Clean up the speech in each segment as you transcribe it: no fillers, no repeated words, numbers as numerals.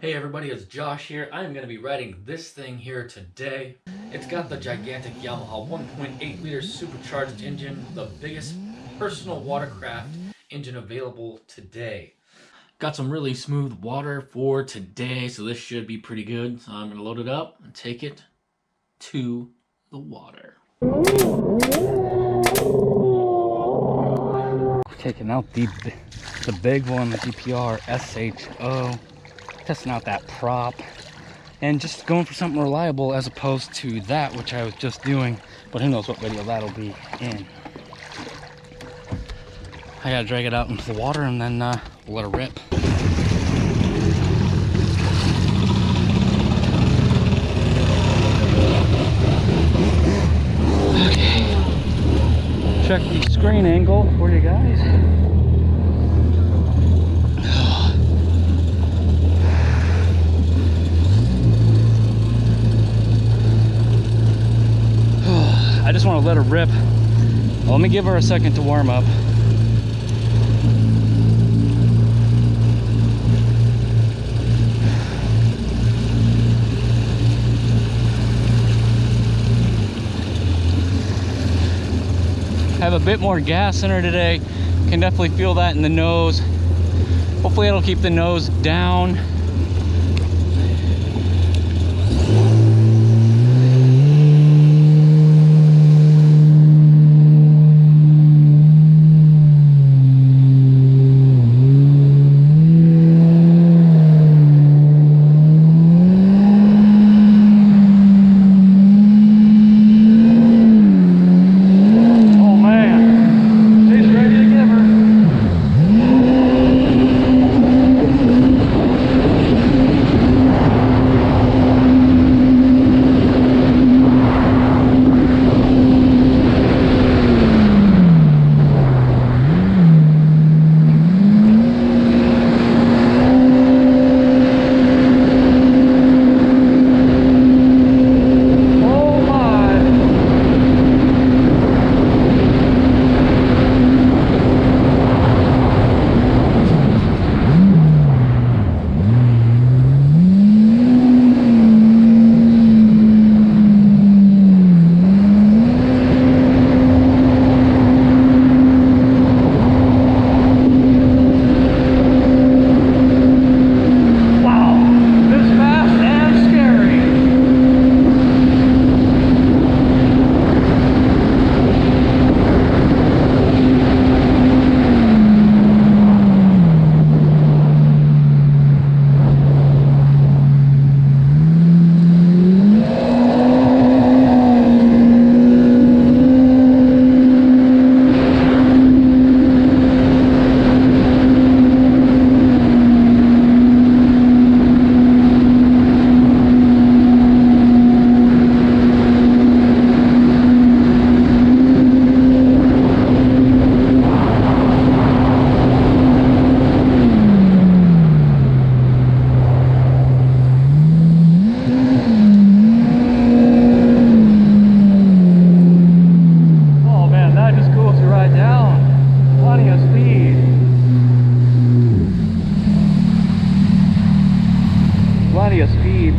Hey everybody, it's Josh here. I'm going to be riding this thing here today. It's got the gigantic Yamaha 1.8 liter supercharged engine, the biggest personal watercraft engine available today. Got some really smooth water for today, so this should be pretty good. So I'm going to load it up and take it to the water. Taking out the big one, the GPRSHO. Testing out that prop and just going for something reliable as opposed to that which I was just doing, but who knows what video that'll be in. I gotta drag it out into the water and then we'll let it rip. Okay, check the screen angle for you guys. I just want to let her rip. Well, let me give her a second to warm up. Have a bit more gas in her today. Can definitely feel that in the nose. Hopefully it'll keep the nose down. Plenty of speed.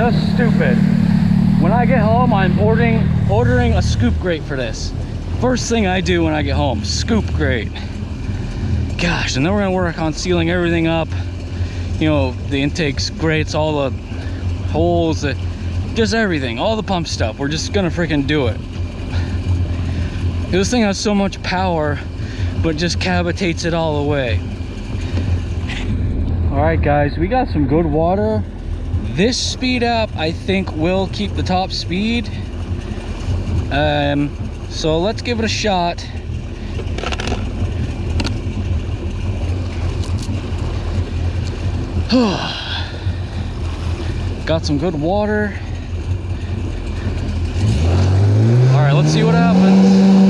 just stupid. When I get home, I'm ordering a scoop grate for this. First thing I do when I get home, scoop grate. Gosh, and then we're gonna work on sealing everything up. You know, the intakes, grates, all the holes, just everything, all the pump stuff. We're just gonna freaking do it. This thing has so much power, but just cavitates it all away. All right, guys, we got some good water. This speed up, I think, will keep the top speed. So let's give it a shot. Got some good water. All right, let's see what happens.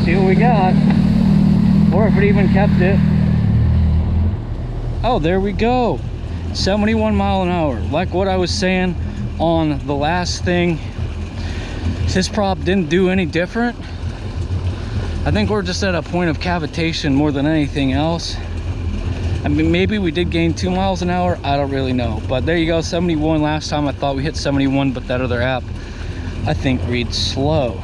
See what we got, or if it even kept it. Oh, there we go. 71 mile an hour. Like what I was saying on the last thing, this prop didn't do any different. I think we're just at a point of cavitation more than anything else. I mean, maybe we did gain 2 miles an hour, I don't really know, but there you go. 71. Last time I thought we hit 71, but that other app I think reads slow.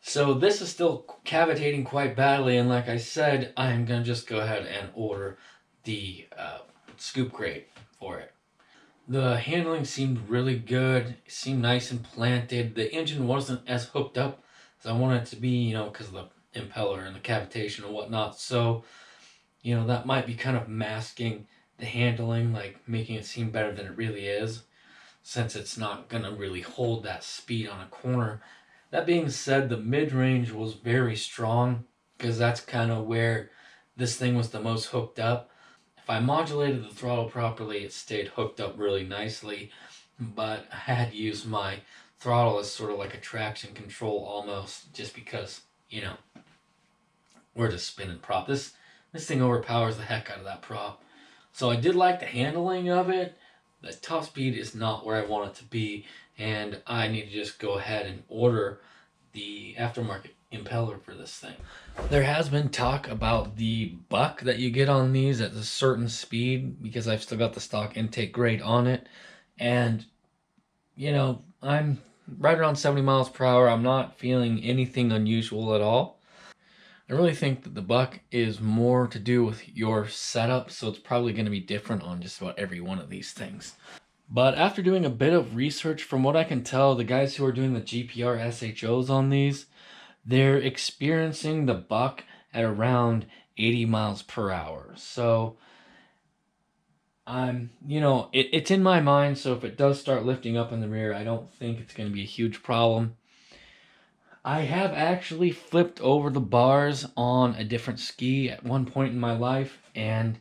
So this is still cavitating quite badly, and like I said, I'm going to just go ahead and order the scoop grate for it. The handling seemed really good. It seemed nice and planted. The engine wasn't as hooked up as I wanted it to be, you know, because of the impeller and the cavitation and whatnot. So, you know, that might be kind of masking the handling, like making it seem better than it really is, since it's not going to really hold that speed on a corner. That being said, the mid-range was very strong, because that's kind of where this thing was the most hooked up. If I modulated the throttle properly, it stayed hooked up really nicely, but I had used my throttle as sort of like a traction control almost, just because, you know, we're just spinning prop. This thing overpowers the heck out of that prop. So I did like the handling of it. The top speed is not where I want it to be, and I need to just go ahead and order the aftermarket impeller for this thing. There has been talk about the buck that you get on these at a certain speed, because I've still got the stock intake grate on it, and you know, I'm right around 70 miles per hour. I'm not feeling anything unusual at all. I really think that the buck is more to do with your setup, so it's probably going to be different on just about every one of these things. But after doing a bit of research, from what I can tell, the guys who are doing the GPRSHOs on these, they're experiencing the buck at around 80 miles per hour. So you know, it's in my mind, so if it does start lifting up in the rear, I don't think it's going to be a huge problem. I have actually flipped over the bars on a different ski at one point in my life, and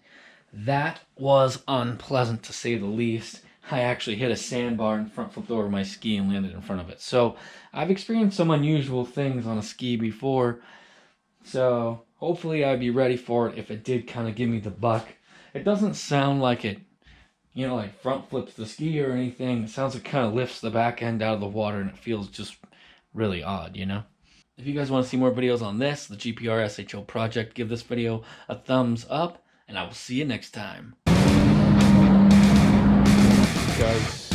that was unpleasant to say the least. I actually hit a sandbar and front flipped over my ski and landed in front of it. So I've experienced some unusual things on a ski before. So hopefully I'd be ready for it if it did kind of give me the buck. It doesn't sound like it, like front flips the ski or anything. It sounds like it kind of lifts the back end out of the water and it feels just really odd, If you guys want to see more videos on this, the GPRSHO project, give this video a thumbs up, and I will see you next time. Guys.